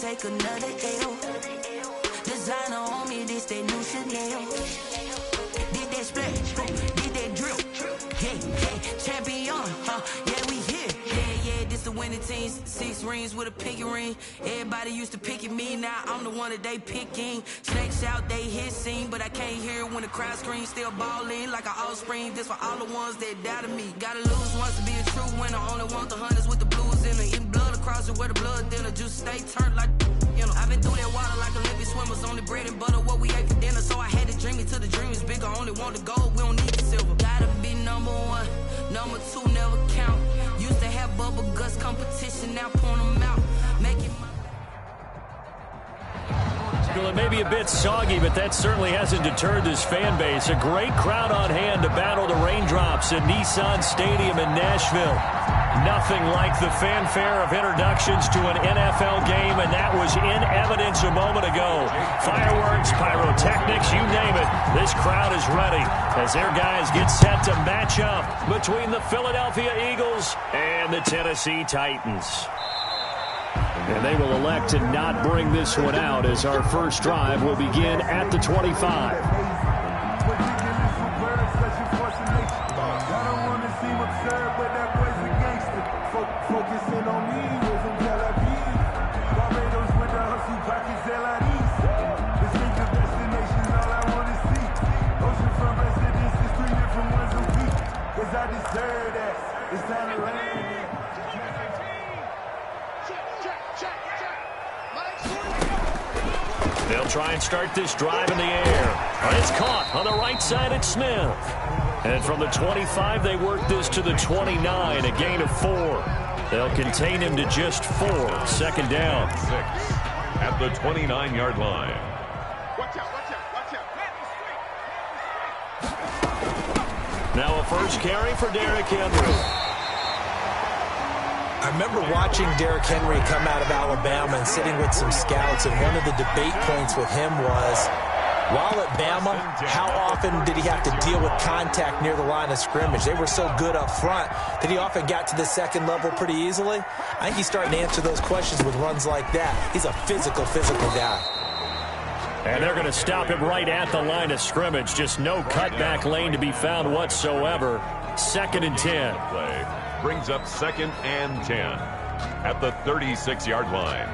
take another L. Designer on me, this that new Chanel. Did that splash, did that drip. Yeah, champion, yeah, we here. Yeah, this the winning team. 6 rings with a pinky ring. Everybody used to picking me, now I'm the one that they picking. Snakes out, they hissing, but I can't hear when the crowd screams. Still balling like an offspring. This for all the ones that doubted me. Gotta lose once to be a true winner. Only want the hunters with the blues in it. Eating blood across it where the blood dinner. Just stay turned like, you know. I've been through that water like Olympic swimmers. Only bread and butter, what we ate for dinner. So I had to dream it till the dream is bigger. Only want the gold, we don't need the silver. Gotta be number 1, number 2 never count. Used to have bubble guts competition, now point them out. Make it. Well, it may be a bit soggy, but that certainly hasn't deterred this fan base. A great crowd on hand to battle the raindrops at Nissan Stadium in Nashville. Nothing like the fanfare of introductions to an NFL game, and that was in evidence a moment ago. Fireworks, pyrotechnics, you name it. This crowd is ready as their guys get set to match up between the Philadelphia Eagles and the Tennessee Titans. And they will elect to not bring this one out as our first drive will begin at the 25. They'll try and start this drive in the air. And it's caught on the right side at Smith. And from the 25, they work this to the 29, a gain of 4. They'll contain him to just 4. Second down. 6 at the 29-yard line. Watch out, watch out, watch out. Now a first carry for Derrick Henry. I remember watching Derrick Henry come out of Alabama and sitting with some scouts, and one of the debate points with him was, while at Bama, how often did he have to deal with contact near the line of scrimmage? They were so good up front that he often got to the second level pretty easily. I think he's starting to answer those questions with runs like that. He's a physical guy. And they're going to stop him right at the line of scrimmage. Just no cutback lane to be found whatsoever. 2nd and 10. Play brings up 2nd and 10 at the 36-yard line.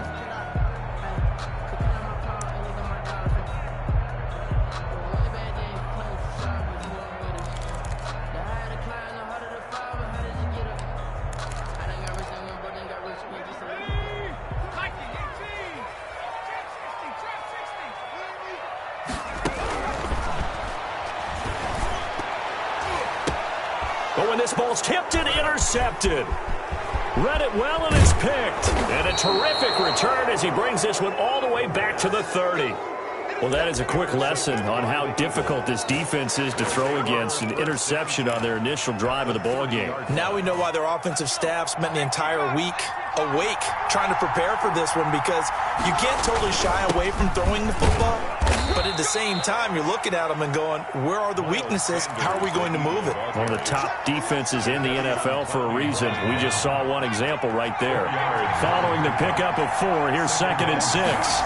But when this ball's tipped and intercepted. Read it well and it's picked. And a terrific return as he brings this one all the way back to the 30. Well, that is a quick lesson on how difficult this defense is to throw against. An interception on their initial drive of the ball game. Now we know why their offensive staff spent the entire week awake trying to prepare for this one, because you can't totally shy away from throwing the football. But at the same time, you're looking at them and going, where are the weaknesses? How are we going to move it? One of the top defenses in the NFL for a reason. We just saw one example right there. Following the pickup of 4, here's 2nd and 6.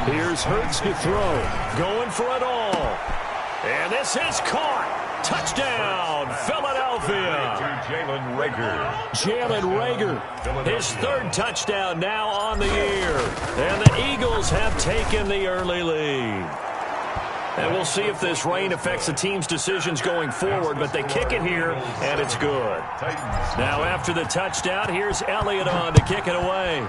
Here's Hurts to throw. Going for it all. And this is caught. Touchdown, Philadelphia. Jalen Reagor. Jalen Reagor, his 3rd touchdown now on the year. And the Eagles have taken the early lead. And we'll see if this rain affects the team's decisions going forward, but they kick it here, and it's good. Now after the touchdown, here's Elliott on to kick it away.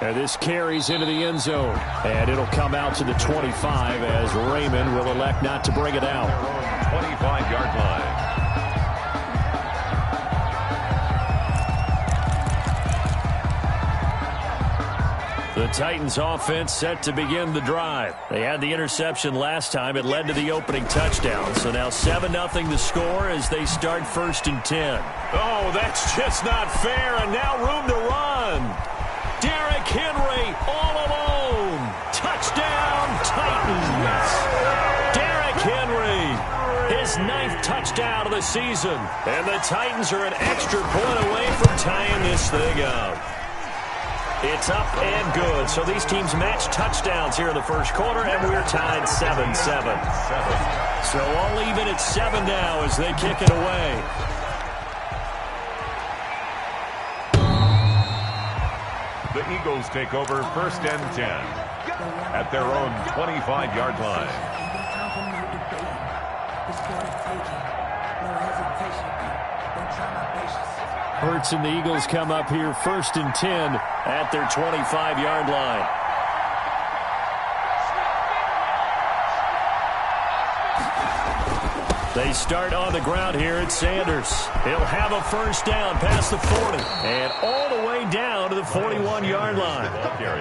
And this carries into the end zone. And it'll come out to the 25 as Raymond will elect not to bring it out. 25-yard line. The Titans offense set to begin the drive. They had the interception last time. It led to the opening touchdown. So now 7-0 the score as they start 1st and 10. Oh, that's just not fair. And now room to run. Derrick Henry all alone. Touchdown, Titans. Derrick Henry, his 9th touchdown of the season. And the Titans are an extra point away from tying this this thing up. It's up and good. So these teams match touchdowns here in the first quarter, and we're tied 7-7. So all even at 7 now as they kick it away. The Eagles take over 1st and 10 at their own 25-yard line. Hurts and the Eagles come up here 1st and 10 at their 25-yard line. They start on the ground here at Sanders. He'll have a first down past the 40 and all the way down to the 41-yard line.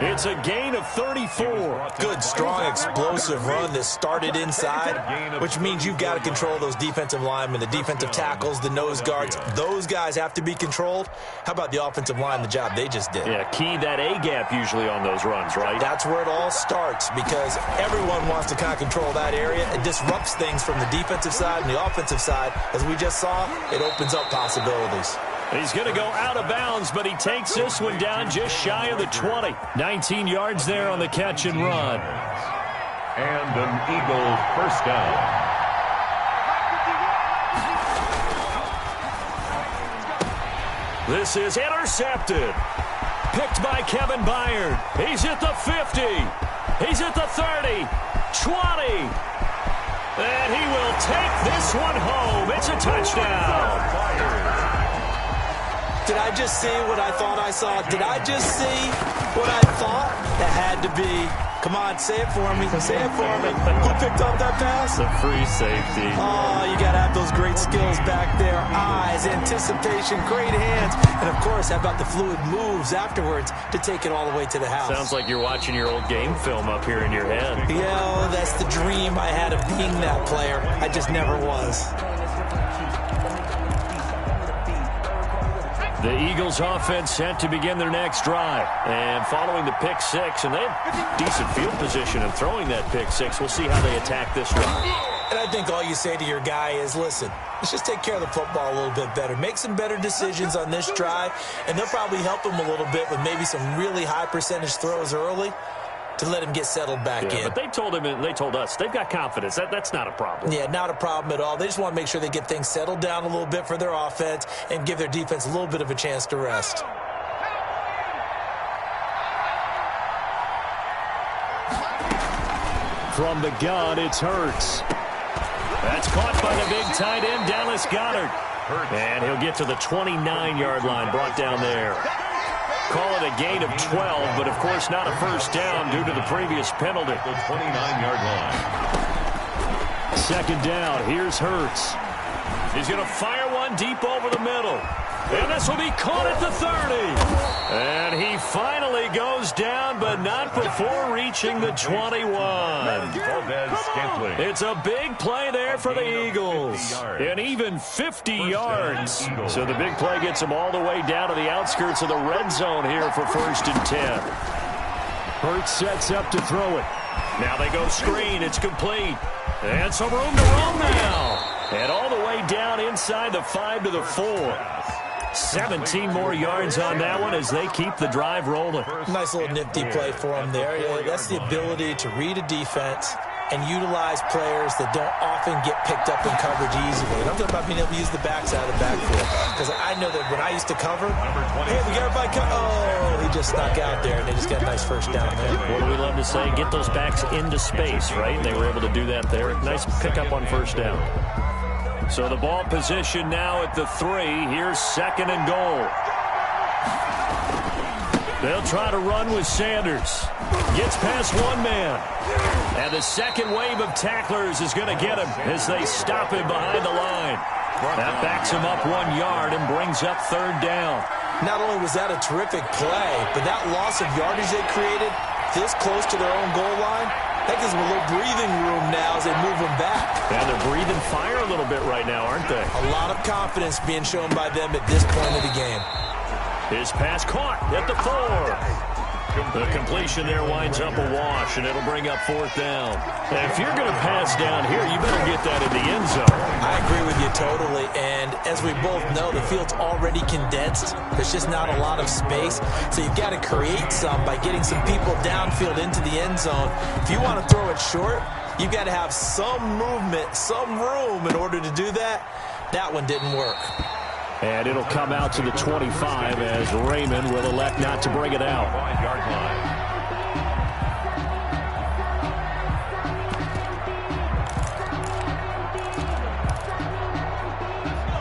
It's a gain of 34. Good, strong, explosive run that started inside, which means you've got to control those defensive linemen, the defensive tackles, the nose guards. Those guys have to be controlled. How about the offensive line, the job they just did? Yeah, key that A-gap usually on those runs, right? That's where it all starts because everyone wants to kind of control that area. It disrupts things from the defensive side and the offensive side. As we just saw, it opens up possibilities. He's going to go out of bounds, but he takes this one down just shy of the 20. 19 yards there on the catch and run. And an Eagle first down. This is intercepted. Picked by Kevin Byard. He's at the 50. He's at the 30. 20. And he will take this one home. It's a touchdown. Did I just see what I thought I saw? Did I just see what I thought? It had to be. Come on, say it for me. Say it for me. Who picked up that pass? The free safety. Oh, you got to have those great skills back there. Eyes, anticipation, great hands. And, of course, how about the fluid moves afterwards to take it all the way to the house? Sounds like you're watching your old game film up here in your head. Yeah, that's the dream I had of being that player. I just never was. The Eagles offense set to begin their next drive. And following the pick six, and they have decent field position in throwing that pick six. We'll see how they attack this drive. And I think all you say to your guy is, listen, let's just take care of the football a little bit better. Make some better decisions on this drive, and they'll probably help him a little bit with maybe some really high percentage throws early to let him get settled back in. But they told him, and they told us, they've got confidence. That's not a problem. Yeah, not a problem at all. They just want to make sure they get things settled down a little bit for their offense and give their defense a little bit of a chance to rest. From the gun, it's Hurts. That's caught by the big tight end, Dallas Goedert. And he'll get to the 29-yard line, brought down there. Call it a gain of 12, but of course not a first down due to the previous penalty. The 29-yard line. Second down, here's Hurts. He's going to fire one deep over the middle. And this will be caught at the 30. And he finally goes down, but not before reaching the 21. It's a big play there for the Eagles. And even 50 yards. So the big play gets them all the way down to the outskirts of the red zone here for 1st and 10. Hurts sets up to throw it. Now they go screen. It's complete. And some room to roam now. And all the way down inside the 5 to the 4. 17 more yards on that one as they keep the drive rolling. Nice little nifty play for them there. Yeah, that's the ability to read a defense and utilize players that don't often get picked up in coverage easily. And I'm talking about being able to use the backside of the backfield. Because I know that when I used to cover, hey, we got everybody oh, he just snuck out there, and they just got a nice first down there. What do we love to say? Get those backs into space, right? They were able to do that there. Nice pickup on first down. So the ball position now at the 3. Here's 2nd and goal. They'll try to run with Sanders. Gets past one man. And the second wave of tacklers is going to get him as they stop him behind the line. That backs him up 1 yard and brings up 3rd down. Not only was that a terrific play, but that loss of yardage they created this close to their own goal line, that gives them a little breathing room now as they move them back. And they're breathing fire a little bit right now, aren't they? A lot of confidence being shown by them at this point of the game. His pass caught at the 4. The completion there winds up a wash, and it'll bring up 4th down. If you're going to pass down here, you better get that in the end zone. I agree with you totally, and as we both know, the field's already condensed. There's just not a lot of space, so you've got to create some by getting some people downfield into the end zone. If you want to throw it short, you've got to have some movement, some room in order to do that. That one didn't work. And it'll come out to the 25 as Raymond will elect not to bring it out. 5-yard line.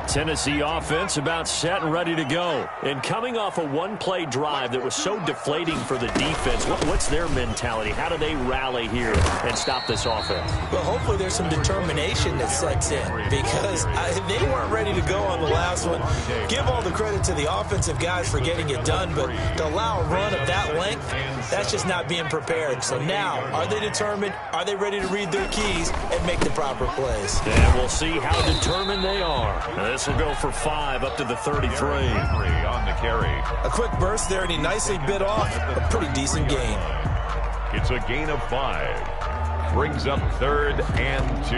Tennessee offense about set and ready to go. And coming off a one-play drive that was so deflating for the defense, what's their mentality? How do they rally here and stop this offense? Well, hopefully there's some determination that sets in because they weren't ready to go on the last one. Give all the credit to the offensive guys for getting it done, but to allow a run of that length, that's just not being prepared. So now, are they determined? Are they ready to read their keys and make the proper plays? And we'll see how determined they are. This will go for 5 up to the 33. On the carry. A quick burst there, and he nicely bit off a pretty decent gain. It's a gain of 5. Brings up 3rd and 2.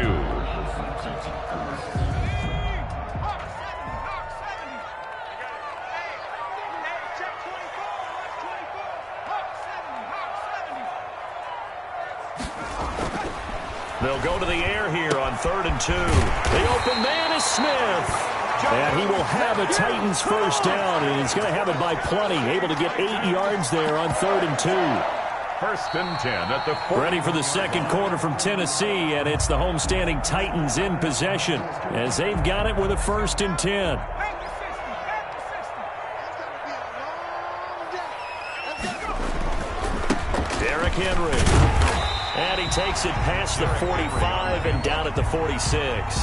They'll go to the air here on 3rd and 2. The open man is Smith. And he will have a Titans first down, and he's going to have it by plenty. Able to get 8 yards there on 3rd and 2. 1st and 10 at the 40. Ready for the second quarter from Tennessee, and it's the homestanding Titans in possession as they've got it with a 1st and 10. Derrick Henry. And he takes it past the 45 and down at the 46.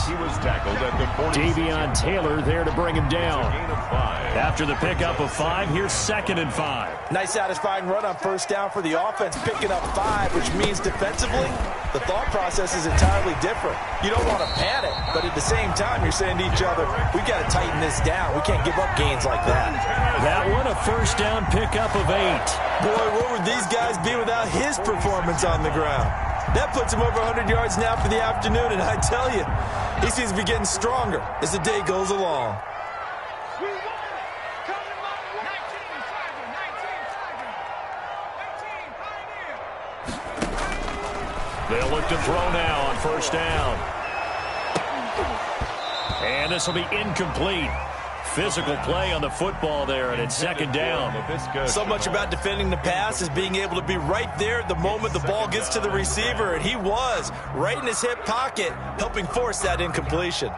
He was tackled at the 46. Davion Taylor there to bring him down. Gain of 5. After the pickup of 5, here's 2nd and 5. Nice satisfying run on 1st down for the offense, picking up 5, which means defensively, the thought process is entirely different. You don't want to panic, but at the same time, you're saying to each other, we've got to tighten this down. We can't give up gains like that. That one, a 1st down pickup of 8. Boy, where would these guys be without his performance on the ground? That puts him over 100 yards now for the afternoon, and I tell you, he seems to be getting stronger as the day goes along. They'll look to throw now on 1st down. And this will be incomplete. Physical play on the football there, and it's 2nd down. So much about defending the pass is being able to be right there at the moment the ball gets to the receiver, and he was right in his hip pocket, helping force that incompletion.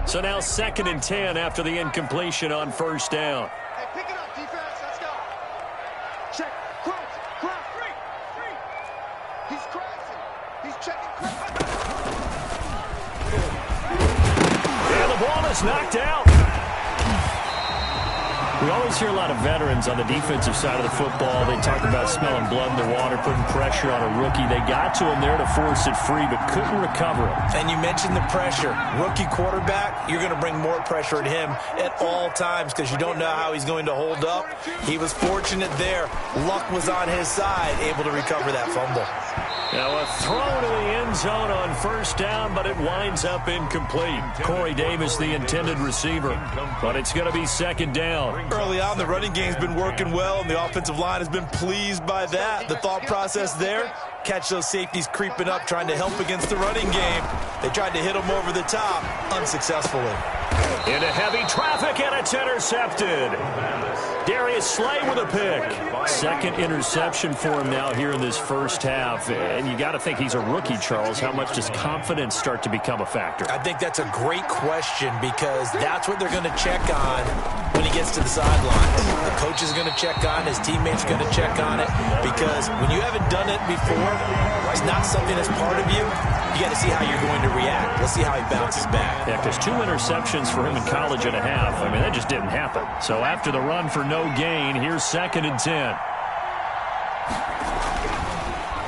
So now 2nd and 10 after the incompletion on 1st down. Hey, pick it up, defense. Let's go. Check. Cross. Free. He's crossing. He's checking. And the ball is knocked out. We always hear a lot of veterans on the defensive side of the football. They talk about smelling blood in the water, putting pressure on a rookie. They got to him there to force it free, but couldn't recover it. And you mentioned the pressure. Rookie quarterback, you're going to bring more pressure at him at all times because you don't know how he's going to hold up. He was fortunate there. Luck was on his side, able to recover that fumble. Now a throw to the end zone on 1st down, but it winds up incomplete. Corey Davis, the intended receiver, but it's going to be 2nd down. Early on, the running game's been working well, and the offensive line has been pleased by that. The thought process there, catch those safeties creeping up, trying to help against the running game. They tried to hit them over the top, unsuccessfully. Into heavy traffic, and it's intercepted. Darius Slay with a pick. 2nd interception for him now here in this 1st half. And you got to think he's a rookie, Charles. How much does confidence start to become a factor? I think that's a great question because that's what they're going to check on when he gets to the sidelines. The coach is going to check on, his teammates are going to check on it because when you haven't done it before, it's not something that's part of you. You got to see how you're going to react. Let's see how he bounces back. Yeah, because 2 interceptions for him in college and a half. I mean, that just didn't happen. So after the run for no gain, here's 2nd and 10.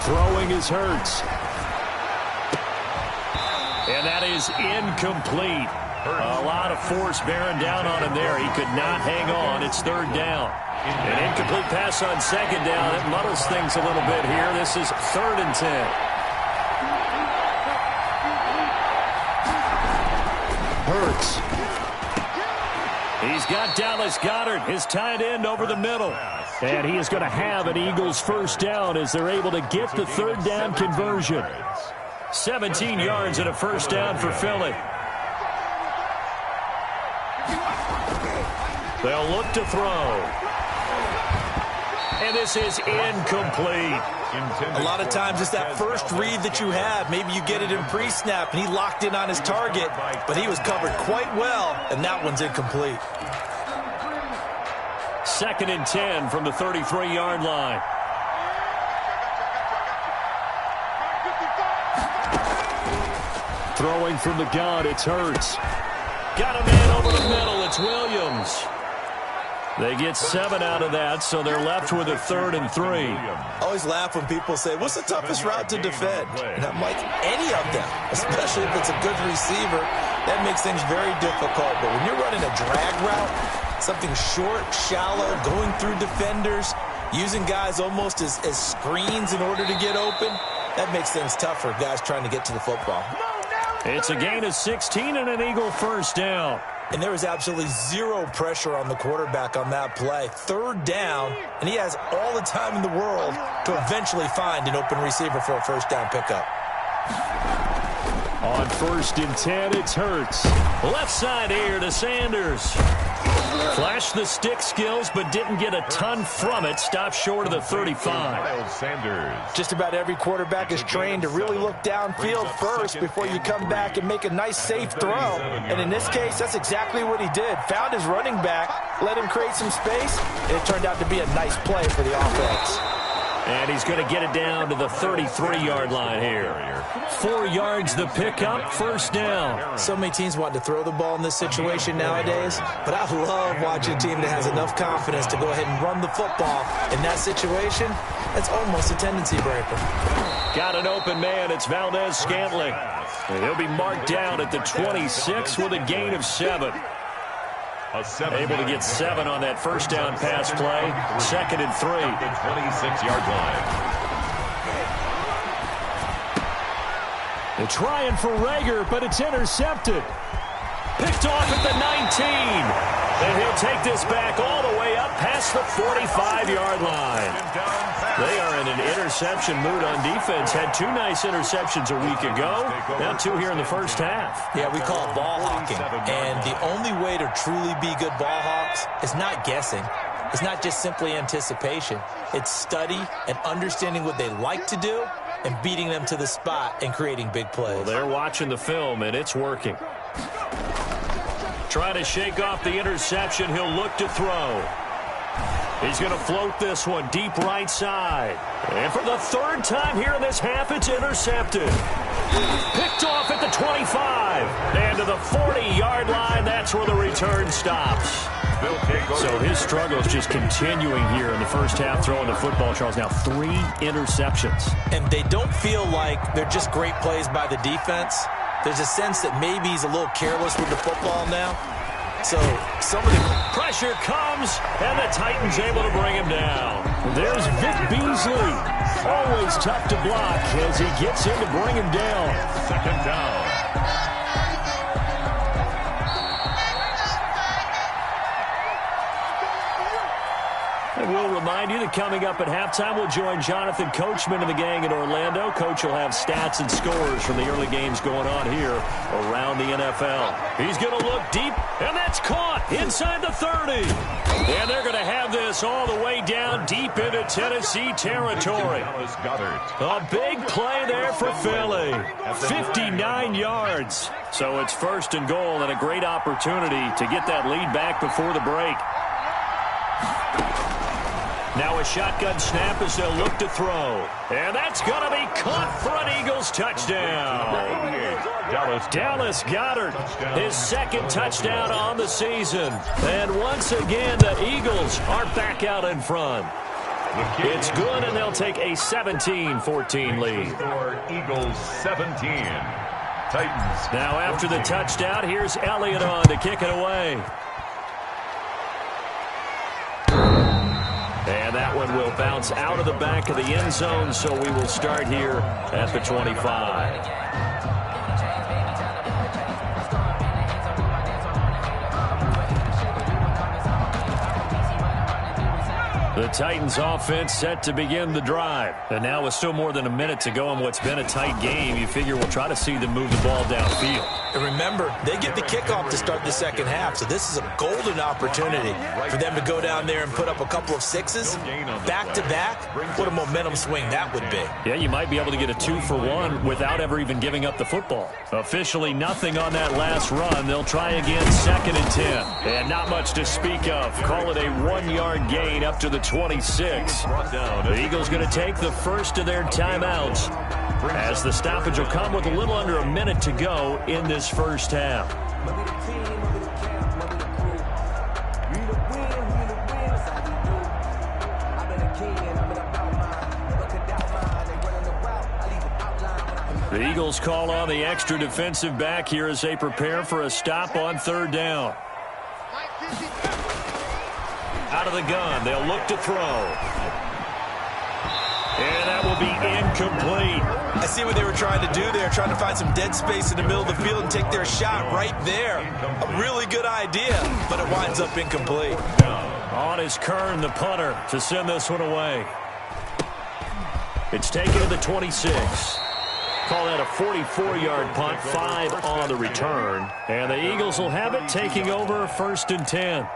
Throwing is Hurts. And that is incomplete. A lot of force bearing down on him there. He could not hang on. It's third down. An incomplete pass on second down. It muddles things a little bit here. This is 3rd and 10. Hurts. He's got Dallas Goedert, his tight end, over the middle. And he is going to have an Eagles first down as they're able to get the third down conversion. 17 yards and a first down for Philly. They'll look to throw. And this is incomplete. A lot of times it's that first read that you have. Maybe you get it in pre-snap, and he locked in on his target, but he was covered quite well, and that one's incomplete. 2nd and 10 from the 33-yard line. Throwing from the gun, it's Hurts. Got a man over the middle, it's Williams. They get 7 out of that, so they're left with a 3rd and 3. I always laugh when people say, what's the toughest route to defend? And I'm like, any of them, especially if it's a good receiver. That makes things very difficult. But when you're running a drag route, something short, shallow, going through defenders, using guys almost as screens in order to get open, that makes things tough for guys trying to get to the football. It's a gain of 16 and an Eagle first down. And there was absolutely zero pressure on the quarterback on that play. 3rd down, and he has all the time in the world to eventually find an open receiver for a first down pickup. On 1st and 10, it's Hurts. Left side here to Sanders. Flashed the stick skills, but didn't get a ton from it. Stopped short of the 35. Just about every quarterback is trained to really look downfield first before you come back and make a nice, safe throw. And in this case, that's exactly what he did. Found his running back, let him create some space, and it turned out to be a nice play for the offense. And he's going to get it down to the 33-yard line here. 4 yards the pickup, first down. So many teams want to throw the ball in this situation nowadays, but I love watching a team that has enough confidence to go ahead and run the football. In that situation, that's almost a tendency breaker. Got an open man. It's Valdez-Scantling. And he'll be marked down at the 26 with a gain of 7. Able to get 7 on that first down pass play. 2nd and 3. The 26-yard line. They're trying for Rager, but it's intercepted. Picked off at the 19. And he'll take this back all the way up past the 45-yard line. They are in an interception mood on defense. Had 2 nice interceptions a week ago. Now 2 here in the first half. Yeah, we call it ball hawking. And the only way to truly be good ball hawks is not guessing. It's not just simply anticipation. It's study and understanding what they like to do and beating them to the spot and creating big plays. Well, they're watching the film, and it's working. Trying to shake off the interception. He'll look to throw. He's going to float this one deep right side. And for the 3rd time here in this half, it's intercepted. Picked off at the 25. And to the 40-yard line, that's where the return stops. So his struggles just continuing here in the first half throwing the football. Charles, now 3 interceptions. And they don't feel like they're just great plays by the defense. There's a sense that maybe he's a little careless with the football now. So some of the pressure comes, and the Titans able to bring him down. There's Vic Beasley. Always tough to block as he gets in to bring him down. 2nd down. And we'll remind you that coming up at halftime, we'll join Jonathan Coachman and the gang in Orlando. Coach will have stats and scores from the early games going on here around the NFL. He's going to look deep, and that's caught inside the 30. And they're going to have this all the way down deep into Tennessee territory. A big play there for Philly. 59 yards. So it's 1st and goal and a great opportunity to get that lead back before the break. Now a shotgun snap as they'll look to throw. And that's going to be caught for an Eagles touchdown. Dallas Goedert, his 2nd touchdown on the season. And once again, the Eagles are back out in front. It's good, and they'll take a 17-14 lead. Eagles 17. Titans. Now after the touchdown, here's Elliott on to kick it away. And that one will bounce out of the back of the end zone, so we will start here at the 25. The Titans offense set to begin the drive. And now with still more than a minute to go in what's been a tight game, you figure we'll try to see them move the ball downfield. And remember, they get the kickoff to start the second half, so this is a golden opportunity for them to go down there and put up a couple of sixes back-to-back. What a momentum swing that would be. Yeah, you might be able to get a 2-for-1 without ever even giving up the football. Officially nothing on that last run. They'll try again 2nd and 10. And not much to speak of. Call it a 1-yard gain up to the 26. The Eagles going to take the first of their timeouts as the stoppage will come with a little under a minute to go in this first half. The Eagles call on the extra defensive back here as they prepare for a stop on 3rd down. Out of the gun, they'll look to throw. And that will be incomplete. I see what they were trying to do there, trying to find some dead space in the middle of the field and take their shot right there. A really good idea, but it winds up incomplete. On is Kern, the punter, to send this one away. It's taken to the 26. Call that a 44-yard punt, 5 on the return. And the Eagles will have it, taking over 1st and 10.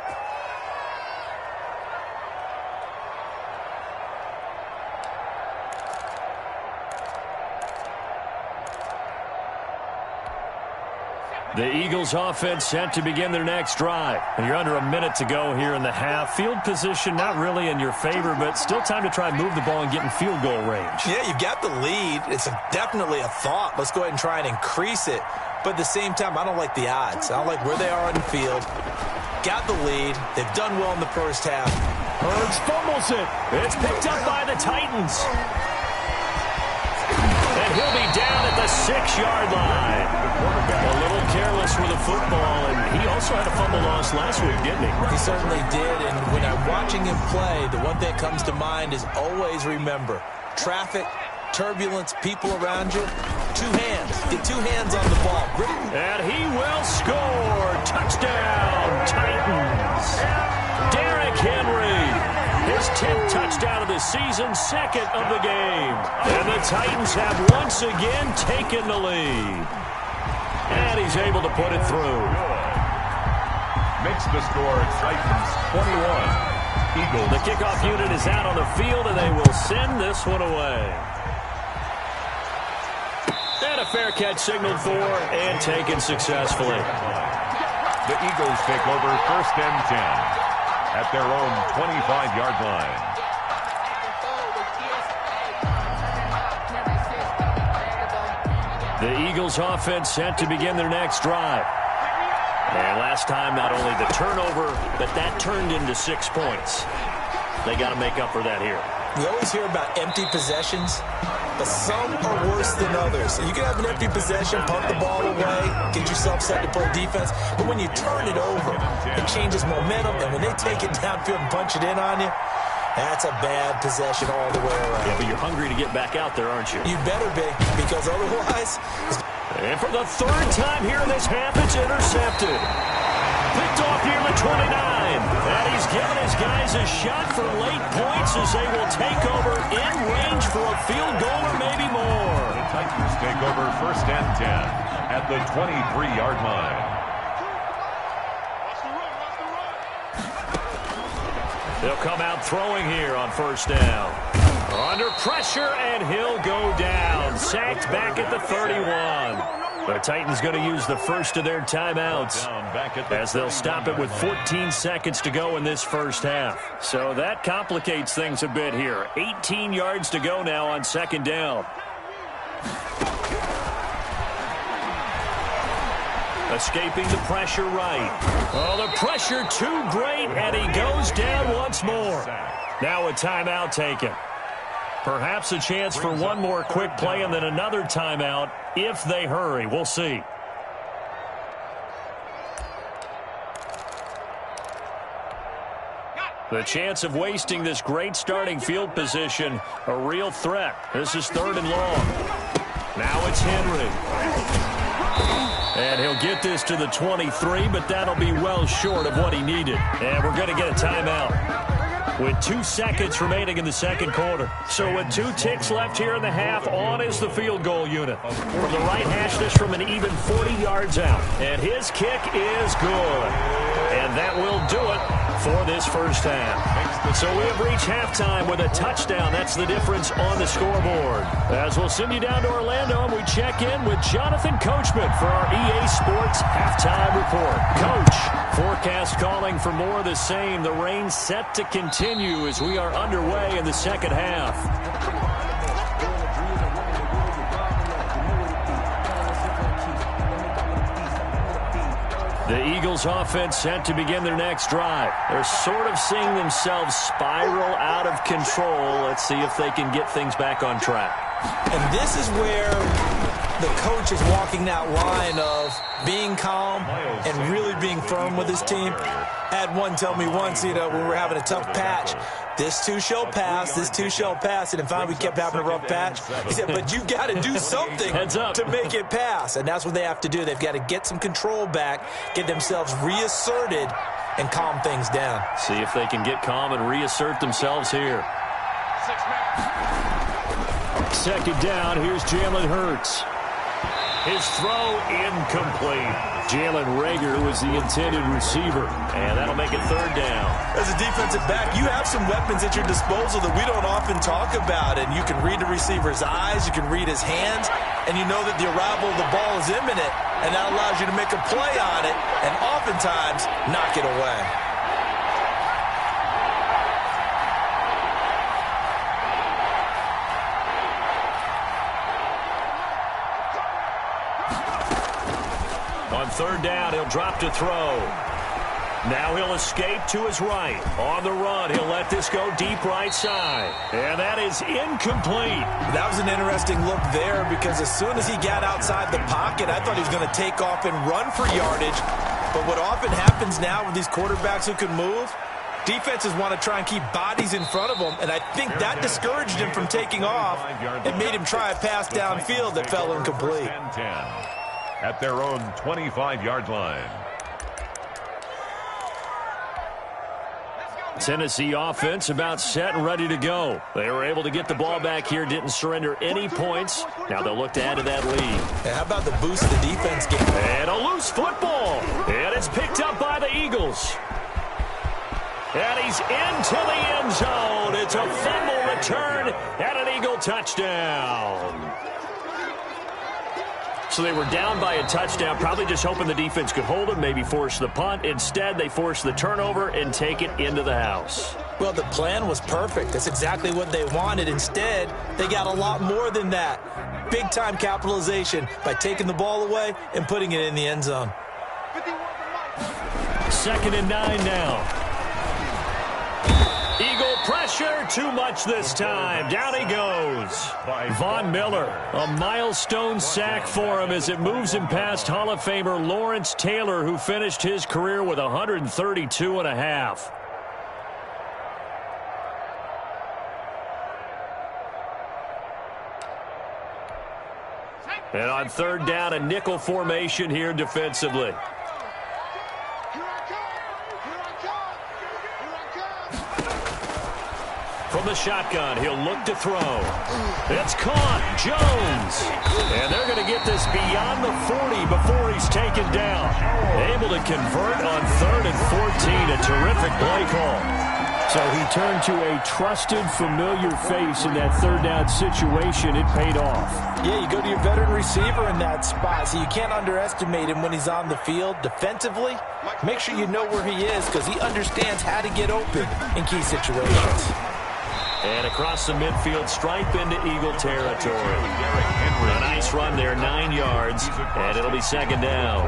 The Eagles offense set to begin their next drive. And you're under a minute to go here in the half. Field position not really in your favor, but still time to try and move the ball and get in field goal range. Yeah, you've got the lead. It's definitely a thought. Let's go ahead and try and increase it. But at the same time, I don't like the odds. I don't like where they are on the field. Got the lead. They've done well in the first half. Hurts fumbles it. It's picked up by the Titans. And he'll be down at the 6-yard line. A little careless with the football, and he also had a fumble loss last week, didn't he? He certainly did, and when I'm watching him play, the one thing that comes to mind is always remember, traffic, turbulence, people around you, 2 hands. Get 2 hands on the ball. And he will score. Touchdown, Titans. Derrick Henry. His 10th touchdown of the season, 2nd of the game. And the Titans have once again taken the lead. And he's able to put it through. Makes the score Titans 21. Eagles. The kickoff unit is out on the field, and they will send this one away. And a fair catch signaled for and taken successfully. The Eagles take over 1st and 10. At their own 25-yard line. The Eagles offense set to begin their next drive. And last time, not only the turnover, but that turned into 6 points. They got to make up for that here. We always hear about empty possessions, but some are worse than others. You can have an empty possession, punt the ball away, get yourself set to play defense, but when you turn it over, it changes momentum, and when they take it downfield and punch it in on you, that's a bad possession all the way around. Yeah, but you're hungry to get back out there, aren't you? You better be, because otherwise... And for the 3rd time here in this half, it's intercepted. Picked off near the 29. And he's given his guys a shot for late points as they will take over in range for a field goal or maybe more. The Titans take over 1st and 10 at the 23-yard line. They'll come out throwing here on 1st down. Under pressure, and he'll go down. Sacked back at the 31. The Titans going to use the first of their timeouts as they'll stop it with 14 seconds to go in this first half. So that complicates things a bit here. 18 yards to go now on 2nd down. Escaping the pressure right. Oh, the pressure too great, and he goes down once more. Now a timeout taken. Perhaps a chance for one more quick play and then another timeout if they hurry. We'll see. The chance of wasting this great starting field position, a real threat. This is 3rd and long. Now it's Henry. And he'll get this to the 23, but that'll be well short of what he needed. And we're going to get a timeout with 2 seconds remaining in the second quarter. So with 2 ticks left here in the half, on is the field goal unit. From the right hash, this from an even 40 yards out. And his kick is good. And that will do it for this first half. So we have reached halftime with a touchdown. That's the difference on the scoreboard. As we'll send you down to Orlando, and we check in with Jonathan Coachman for our EA Sports Halftime Report. Coach, forecast calling for more of the same. The rain set to continue as we are underway in the second half. The Eagles offense set to begin their next drive. They're sort of seeing themselves spiral out of control. Let's see if they can get things back on track. And this is where the coach is walking that line of being calm and really being firm with his team. I had one tell me once, when we were having a tough patch, this too shall pass, this too shall pass. And finally we kept having a rough patch. He said, but you got to do something to make it pass. And that's what they have to do. They've got to get some control back, get themselves reasserted, and calm things down. See if they can get calm and reassert themselves here. Second down, here's Jalen Hurts. His throw incomplete. Jalen Reagor was the intended receiver, and that'll make it 3rd down. As a defensive back, you have some weapons at your disposal that we don't often talk about, and you can read the receiver's eyes, you can read his hands, and you know that the arrival of the ball is imminent, and that allows you to make a play on it, and oftentimes knock it away. On 3rd down, he'll drop to throw. Now he'll escape to his right. On the run, he'll let this go deep right side. And that is incomplete. That was an interesting look there because as soon as he got outside the pocket, I thought he was going to take off and run for yardage. But what often happens now with these quarterbacks who can move, defenses want to try and keep bodies in front of them, and I think that discouraged him from taking off and made him try a pass downfield that fell incomplete. At their own 25-yard line. Tennessee offense about set and ready to go. They were able to get the ball back here, didn't surrender any points. Now they'll look to add to that lead. And how about the boost the defense gave? And a loose football. And it's picked up by the Eagles. And he's into the end zone. It's a fumble return and an Eagle touchdown. So they were down by a touchdown, probably just hoping the defense could hold them, maybe force the punt. Instead, they forced the turnover and take it into the house. Well, the plan was perfect. That's exactly what they wanted. Instead, they got a lot more than that. Big-time capitalization by taking the ball away and putting it in the end zone. 2nd and 9 now. Eagle pressure, too much this time. Down he goes. Von Miller, a milestone sack for him as it moves him past Hall of Famer Lawrence Taylor, who finished his career with 132.5. And on 3rd down, a nickel formation here defensively. From the shotgun, he'll look to throw. It's caught. Jones. And they're going to get this beyond the 40 before he's taken down. Able to convert on 3rd and 14. A terrific play call. So he turned to a trusted, familiar face in that 3rd down situation. It paid off. Yeah, you go to your veteran receiver in that spot, so you can't underestimate him when he's on the field. Defensively, make sure you know where he is because he understands how to get open in key situations. And across the midfield, stripe into Eagle territory. A nice run there, 9 yards, and it'll be second down.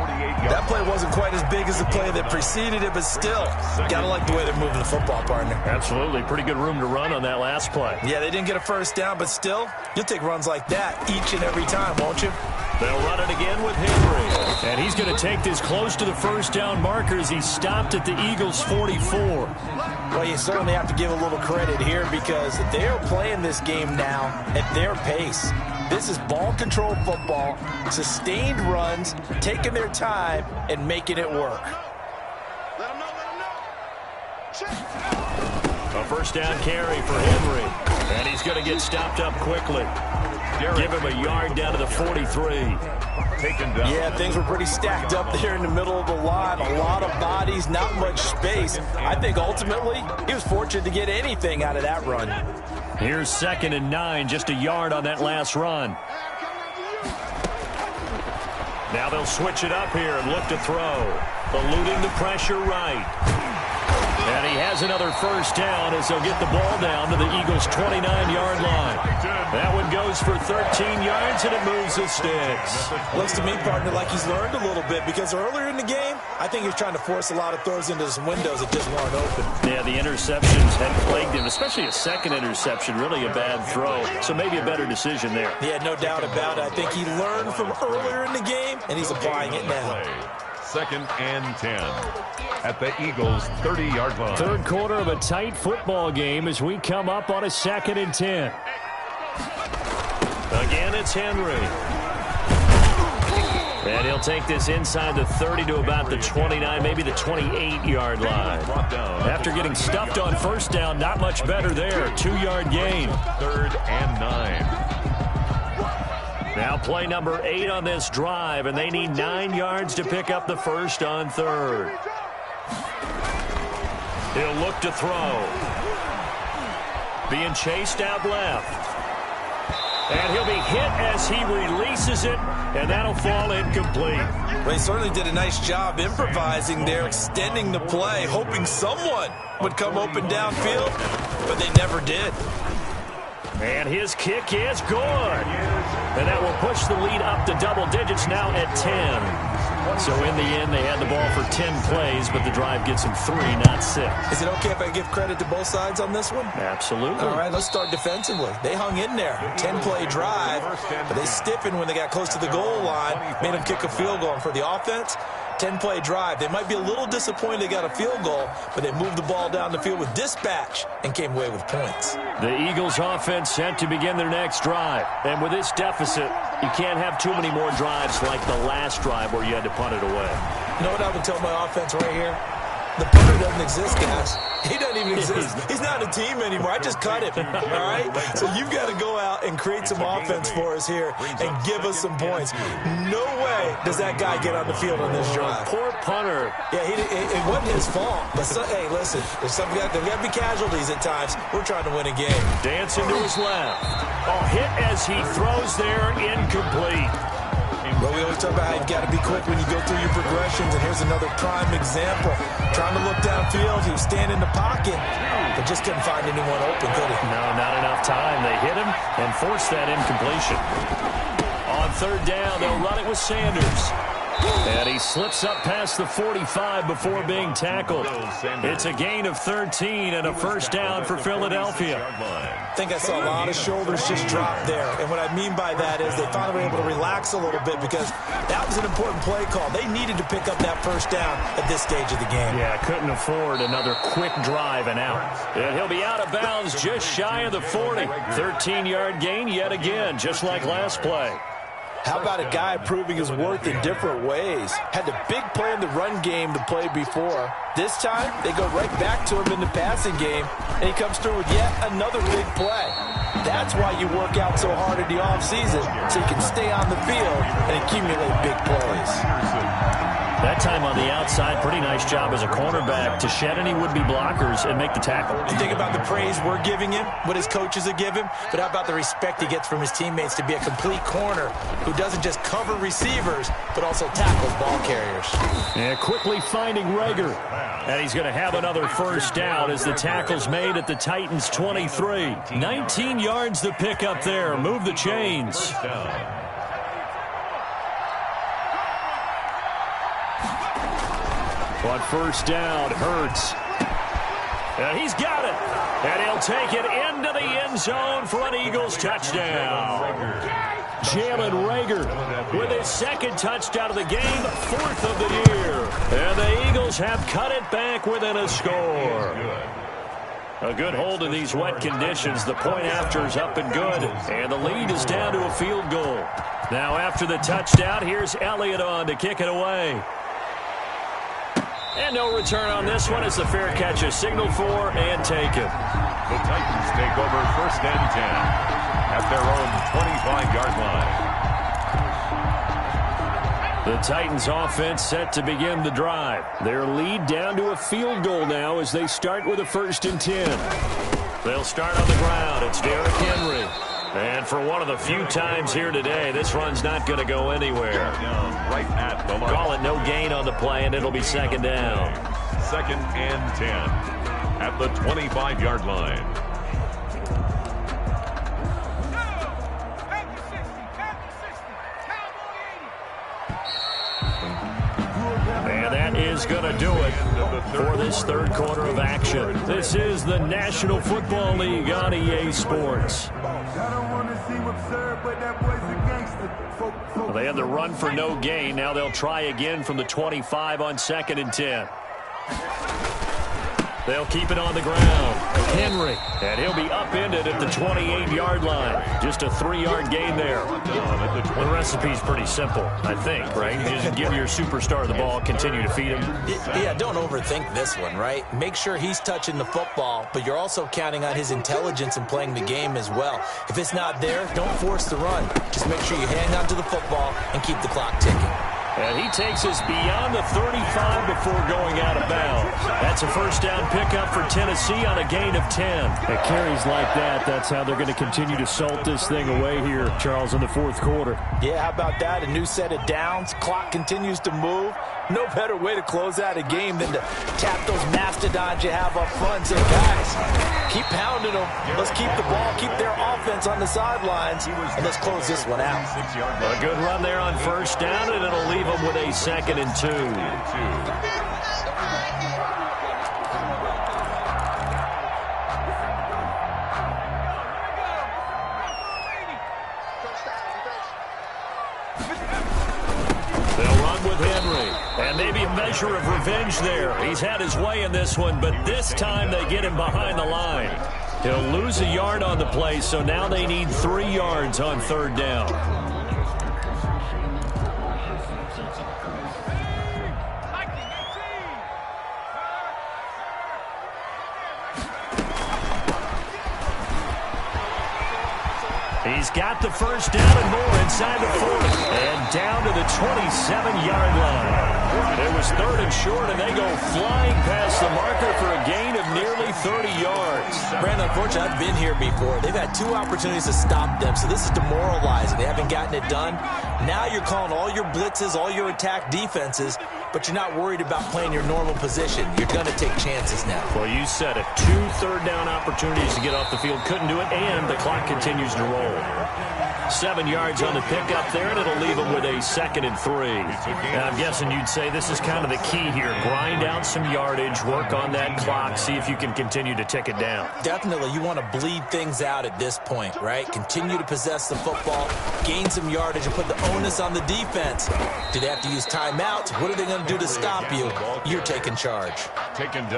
That play wasn't quite as big as the play that preceded it, but still, got to like the way they're moving the football, partner. Absolutely. Pretty good room to run on that last play. Yeah, they didn't get a first down, but still, you'll take runs like that each and every time, won't you? They'll run it again with Henry. And he's going to take this close to the first down marker as he stopped at the Eagles' 44. Well, you certainly have to give a little credit here because they are playing this game now at their pace. This is ball control football, sustained runs, taking their time, and making it work. Let him know, let him know. Check. A first down carry for Henry. And he's going to get stopped up quickly. Give him a yard down to the 43. Taken down. Yeah, things were pretty stacked up there in the middle of the line. A lot of bodies, not much space. I think ultimately he was fortunate to get anything out of that run. Here's 2nd and 9, just a yard on that last run. Now they'll switch it up here and look to throw. Eluding the pressure right. And he has another first down as they'll get the ball down to the Eagles' 29-yard line. That one goes for 13 yards, and it moves the sticks. Looks to me, partner, like he's learned a little bit because earlier in the game, I think he was trying to force a lot of throws into some windows that just weren't open. Yeah, the interceptions had plagued him, especially a second interception, really a bad throw. So maybe a better decision there. Yeah, no doubt about it. I think he learned from earlier in the game, and he's applying it now. 2nd and 10 at the Eagles' 30-yard line. Third quarter of a tight football game as we come up on a 2nd and 10. Again, it's Henry. And he'll take this inside the 30 to about the 29, maybe the 28-yard line. After getting stuffed on first down, not much better there. 2-yard gain. 3rd and 9. Now play number 8 on this drive, and they need 9 yards to pick up the first on 3rd. He'll look to throw. Being chased out left. And he'll be hit as he releases it, and that'll fall incomplete. Well, he certainly did a nice job improvising there, extending the play, hoping someone would come open downfield, but they never did. And his kick is good. And that will push the lead up to double digits now at 10. So in the end, they had the ball for 10 plays, but the drive gets them 3, not 6. Is it okay if I give credit to both sides on this one? Absolutely. All right, let's start defensively. They hung in there. 10-play drive, but they stiffened when they got close to the goal line, made them kick a field goal. And for the offense, 10-play drive. They might be a little disappointed they got a field goal, but they moved the ball down the field with dispatch and came away with points. The Eagles offense set to begin their next drive. And with this deficit, you can't have too many more drives like the last drive where you had to punt it away. You know what I would tell my offense right here? The punter doesn't exist, guys. He doesn't even exist. He's not a team anymore. I just cut him, all right? So you've got to go out and create some offense for us here and give us some points. No way does that guy get on the field on this drive. Poor punter. Yeah, it wasn't his fault. But, hey, listen, there's got to be casualties at times. We're trying to win a game. Dancing to his left. A hit as he throws there, incomplete. But we always talk about how you've got to be quick when you go through your progressions, and here's another prime example. Trying to look downfield, he was standing in the pocket, but just couldn't find anyone open, could he? No, not enough time. They hit him and forced that incompletion. On 3rd down, they'll run it with Sanders. And he slips up past the 45 before being tackled. It's a gain of 13 and a first down for Philadelphia. I think I saw a lot of shoulders just drop there. And what I mean by that is they finally were able to relax a little bit because that was an important play call. They needed to pick up that first down at this stage of the game. Yeah, couldn't afford another quick drive and out. And he'll be out of bounds just shy of the 40. 13-yard gain yet again, just like last play. How about a guy proving his worth in different ways? Had the big play in the run game to play before. This time, they go right back to him in the passing game, and he comes through with yet another big play. That's why you work out so hard in the offseason, so you can stay on the field and accumulate big plays. That time on the outside, pretty nice job as a cornerback to shed any would-be blockers and make the tackle. You think about the praise we're giving him, what his coaches have given him, but how about the respect he gets from his teammates to be a complete corner who doesn't just cover receivers, but also tackles ball carriers. And quickly finding Rager. And he's going to have another first down as the tackle's made at the Titans' 23. 19 yards to pick up there. Move the chains. On first down, Hurts. And he's got it. And he'll take it into the end zone for an Eagles touchdown. Jalen Rager with his second touchdown of the game, 4th of the year. And the Eagles have cut it back within a score. A good hold in these wet conditions. The point after is up and good. And the lead is down to a field goal. Now after the touchdown, here's Elliott on to kick it away. And no return on this one as the fair catch is signaled for and taken. The Titans take over first and 10 at their own 25-yard line. The Titans offense set to begin the drive. Their lead down to a field goal now as they start with a 1st and 10. They'll start on the ground. It's Derrick Henry. And for one of the few times here today, this run's not going to go anywhere. Right at the line. Call it no gain on the play, and it'll be 2nd down. 2nd and 10 at the 25-yard line. And that is going to do it for this 3rd quarter of action. This is the National Football League on EA Sports. Well, they had the run for no gain. Now they'll try again from the 25 on 2nd and 10. They'll keep it on the ground. Henry. And he'll be upended at the 28-yard line. Just a 3-yard gain there. The recipe's pretty simple, I think, right? Just give your superstar the ball, continue to feed him. Yeah, don't overthink this one, right? Make sure he's touching the football, but you're also counting on his intelligence in playing the game as well. If it's not there, don't force the run. Just make sure you hang on to the football and keep the clock ticking. And he takes us beyond the 35 before going out of bounds. That's a first down pickup for Tennessee on a gain of 10. At carries like that, that's how they're going to continue to salt this thing away here, Charles, in the 4th quarter. Yeah, how about that? A new set of downs. Clock continues to move. No better way to close out a game than to tap those mastodons you have up front. So, guys, keep pounding them. Let's keep the ball, keep their offense on the sidelines, and let's close this one out. A good run there on first down, and it'll leave them with a 2nd and 2. They'll run with Henry. And maybe a measure of revenge there. He's had his way in this one, but this time they get him behind the line. He'll lose a yard on the play, so now they need 3 yards on 3rd down. He's got the first down and more inside the 40. And down to the 27-yard line. It was 3rd and short, and they go flying past the marker for a gain of nearly 30 yards. Brandon, unfortunately, I've been here before. They've had 2 opportunities to stop them, so this is demoralizing. They haven't gotten it done. Now you're calling all your blitzes, all your attack defenses, but you're not worried about playing your normal position. You're going to take chances now. Well, you said it. 2 third-down opportunities to get off the field. Couldn't do it, and the clock continues to roll. 7 yards on the pickup there, and it'll leave them with a 2nd and 3. And I'm guessing you'd say this is kind of the key here. Grind out some yardage, work on that clock, see if you can continue to tick it down. Definitely, you want to bleed things out at this point, right? Continue to possess the football, gain some yardage, and put the onus on the defense. Do they have to use timeouts? What are they going to do to stop you? You're taking charge.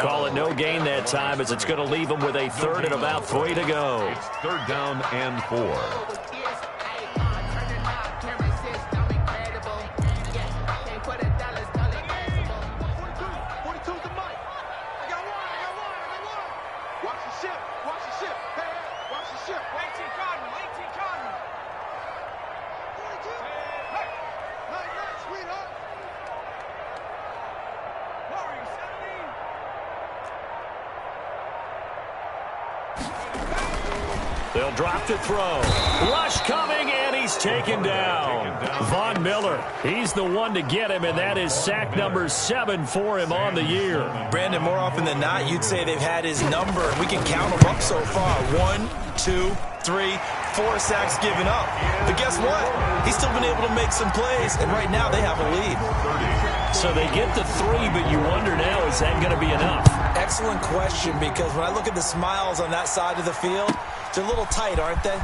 Call it no gain that time, as it's going to leave them with a 3rd and about 3 to go. It's 3rd down and 4. They'll drop to throw. Rush coming, and he's taken down. Von Miller, he's the one to get him, and that is sack number 7 for him on the year. Brandon, more often than not, you'd say they've had his number, and we can count them up so far. 1, 2, 3, 4 sacks given up. But guess what? He's still been able to make some plays, and right now they have a lead. So they get the 3, but you wonder now, is that going to be enough? Excellent question, because when I look at the smiles on that side of the field, they're a little tight, aren't they?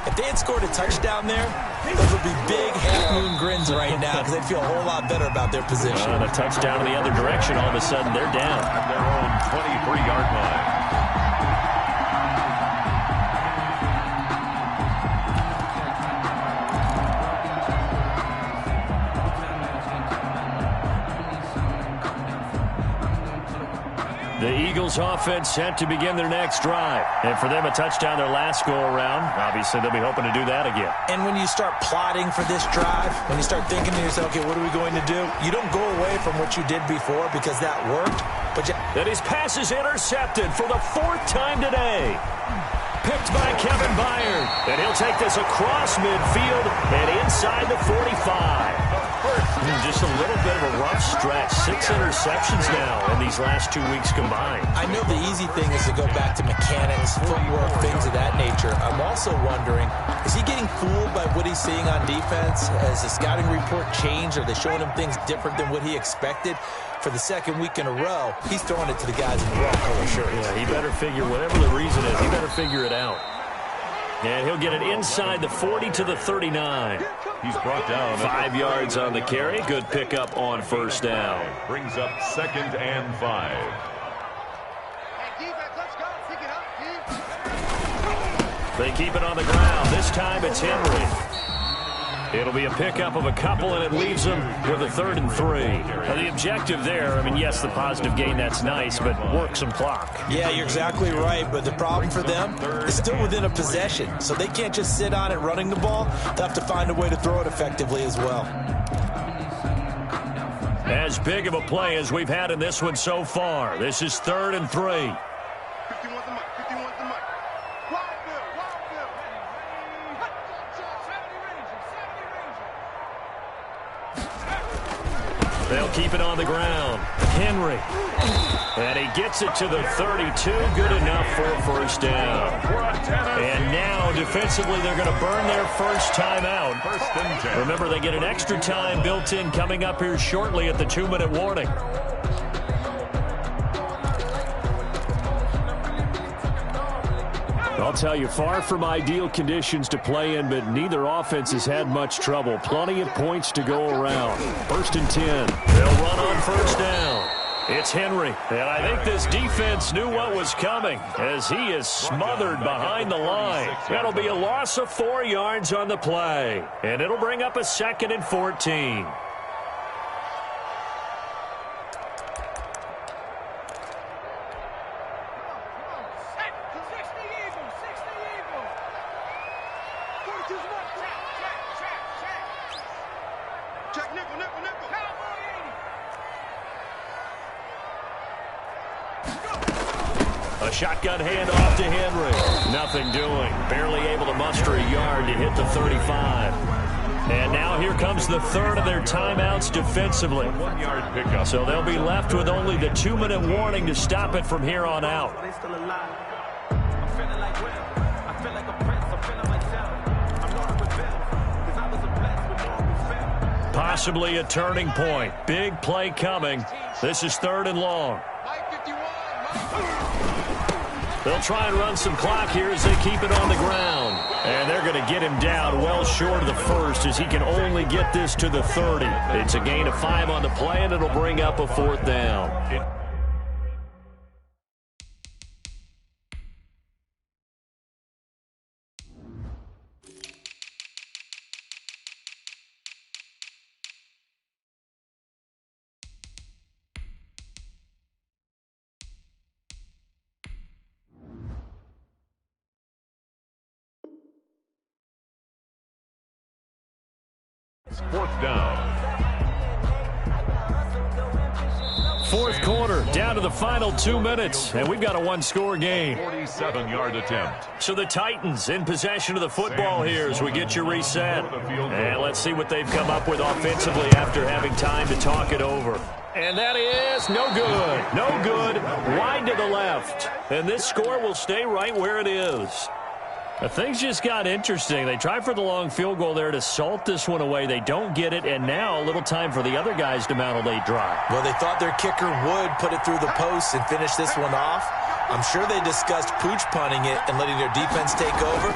If they had scored a touchdown there, those would be big half-moon grins right now because they'd feel a whole lot better about their position. And a touchdown in the other direction, all of a sudden they're down. At their own 23-yard line. The Eagles offense set to begin their next drive. And for them, a touchdown their last go-around. Obviously, they'll be hoping to do that again. And when you start plotting for this drive, when you start thinking to yourself, okay, what are we going to do? You don't go away from what you did before because that worked. But and his pass is intercepted for the 4th time today. Picked by Kevin Byard. And he'll take this across midfield and inside the 45. Just a little bit of a rough stretch. 6 interceptions now in these last 2 weeks combined. I know the easy thing is to go back to mechanics, footwork, things of that nature. I'm also wondering, is he getting fooled by what he's seeing on defense? Has the scouting report changed? Are they showing him things different than what he expected? For the 2nd week in a row, he's throwing it to the guys in the wrong color shirts. Yeah, he better figure, whatever the reason is, he better figure it out. And he'll get it inside the 40 to the 39. He's brought down 5 yards on the carry. Good pickup on first down. Brings up 2nd and 5. Hey, defense, let's go. Pick it up, They keep it on the ground. This time it's Henry. It'll be a pickup of a couple, and it leaves them with a 3rd and 3. Now, the objective there, I mean, yes, the positive gain, that's nice, but work some clock. Yeah, you're exactly right, but the problem for them is still within a possession, so they can't just sit on it running the ball. They'll have to find a way to throw it effectively as well. As big of a play as we've had in this one so far. This is 3rd and 3. 51's the mic. 51's the mic. Wild Bill. They'll keep it on the ground. Henry. And he gets it to the 32. Good enough for a first down. And now, defensively, they're going to burn their first timeout. Remember, they get an extra time built in coming up here shortly at the 2-minute warning. I'll tell you, far from ideal conditions to play in, but neither offense has had much trouble. Plenty of points to go around. 1st and 10. They'll run on first down. It's Henry. And I think this defense knew what was coming as he is smothered behind the line. That'll be a loss of 4 yards on the play. And it'll bring up a 2nd and 14. Check nickel. A shotgun handoff to Henry. Nothing doing. Barely able to muster a yard to hit the 35. And now here comes the 3rd of their timeouts defensively. 1-yard pickup. So they'll be left with only the 2-minute warning to stop it from here on out. Possibly a turning point. Big play coming. This is 3rd and long. They'll try and run some clock here as they keep it on the ground. And they're going to get him down well short of the 1st as he can only get this to the 30. It's a gain of 5 on the play, and it'll bring up a 4th down. Fourth down. fourth quarter, down to the final 2 minutes, and we've got a one-score game. 47-yard attempt. So the Titans in possession of the football here as we get you reset. And let's see what they've come up with offensively after having time to talk it over. And that is no good. No good. Wide to the left. And this score will stay right where it is. Things just got interesting. They try for the long field goal there to salt this one away. They don't get it, and now a little time for the other guys to mount a late drive. Well, they thought their kicker would put it through the post and finish this one off. I'm sure they discussed pooch punting it and letting their defense take over.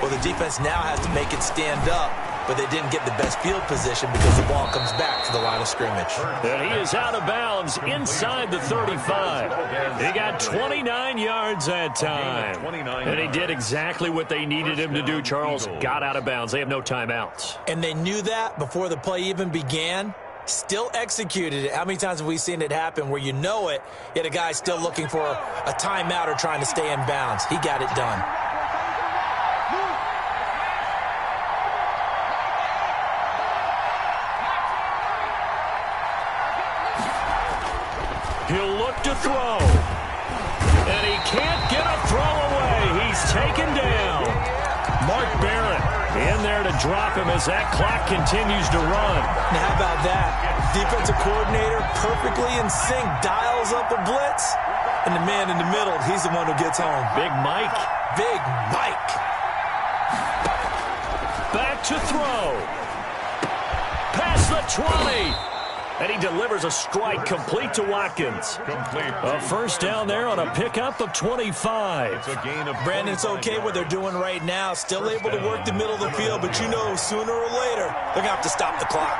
Well, the defense now has to make it stand up, but they didn't get the best field position because the ball comes back to the line of scrimmage. And he is out of bounds inside the 35. He got 29 yards that time. And he did exactly what they needed him to do, Charles. Got out of bounds. They have no timeouts. And they knew that before the play even began. Still executed it. How many times have we seen it happen where you know it, yet a guy still looking for a timeout or trying to stay in bounds? He got it done. He'll look to throw. And he can't get a throw away. He's taken down. Mark Barrett in there to drop him as that clock continues to run. Now, how about that? Defensive coordinator perfectly in sync, dials up a blitz, and the man in the middle, he's the one who gets home. Big Mike. Big Mike. Back to throw. Past the 20. And he delivers a strike complete to Watkins. A first down there on a pickup of 25. It's a gain of Brandon, it's okay what they're doing right now. Still able to work the middle of the field, but you know sooner or later they're going to have to stop the clock.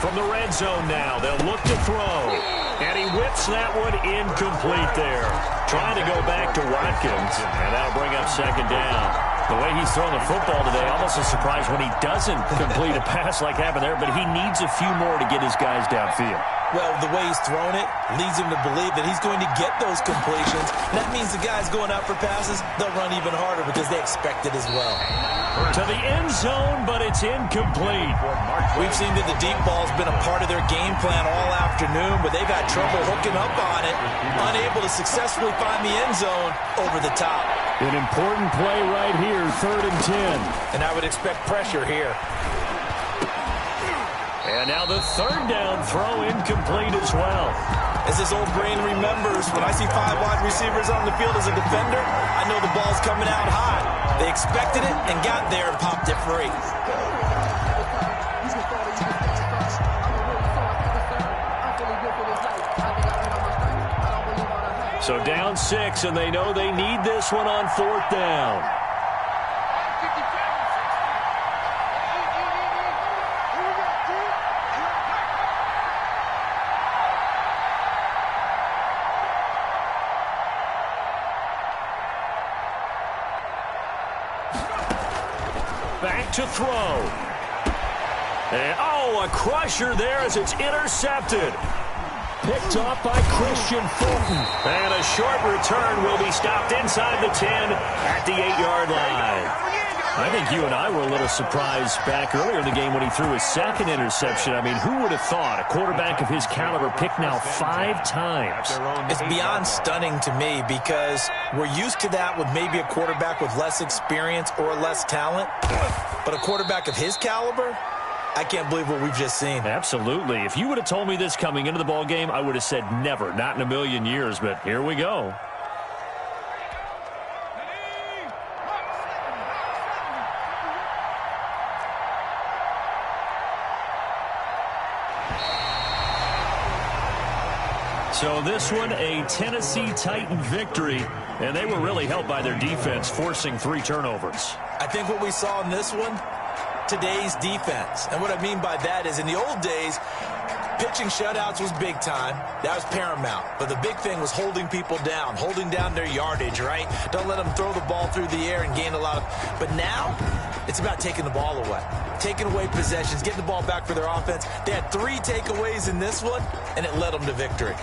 From the red zone now, they'll look to throw. And he whips that one incomplete there. Trying to go back to Watkins, and that'll bring up second down. The way he's throwing the football today, almost a surprise when he doesn't complete a pass like happened there, but he needs a few more to get his guys downfield. Well, the way he's thrown it leads him to believe that he's going to get those completions. That means the guys going out for passes, they'll run even harder because they expect it as well. To the end zone, but it's incomplete. We've seen that the deep ball's been a part of their game plan all afternoon, but they've had trouble hooking up on it, unable to successfully find the end zone over the top. An important play right here, 3rd and 10. And I would expect pressure here. And now the third down throw incomplete as well. As this old brain remembers, when I see 5 wide receivers on the field as a defender, I know the ball's coming out high. They expected it and got there and popped it free. So down 6, and they know they need this one on 4th down. Back to throw. And, a crusher there as it's intercepted. Picked off by Christian Fulton. And a short return will be stopped inside the 10 at the 8-yard line. I think you and I were a little surprised back earlier in the game when he threw his second interception. I mean, who would have thought a quarterback of his caliber picked now 5 times? It's beyond stunning to me because we're used to that with maybe a quarterback with less experience or less talent. But a quarterback of his caliber, I can't believe what we've just seen. Absolutely. If you would have told me this coming into the ball game, I would have said never, not in a million years. But here we go. So this one, a Tennessee Titan victory, and they were really helped by their defense, forcing 3 turnovers. I think what we saw in this one, today's defense. And what I mean by that is in the old days, pitching shutouts was big time. That was paramount. But the big thing was holding people down, holding down their yardage, right? Don't let them throw the ball through the air and gain a lot of... But now, it's about taking the ball away. Taking away possessions, getting the ball back for their offense. They had 3 takeaways in this one, and it led them to victory.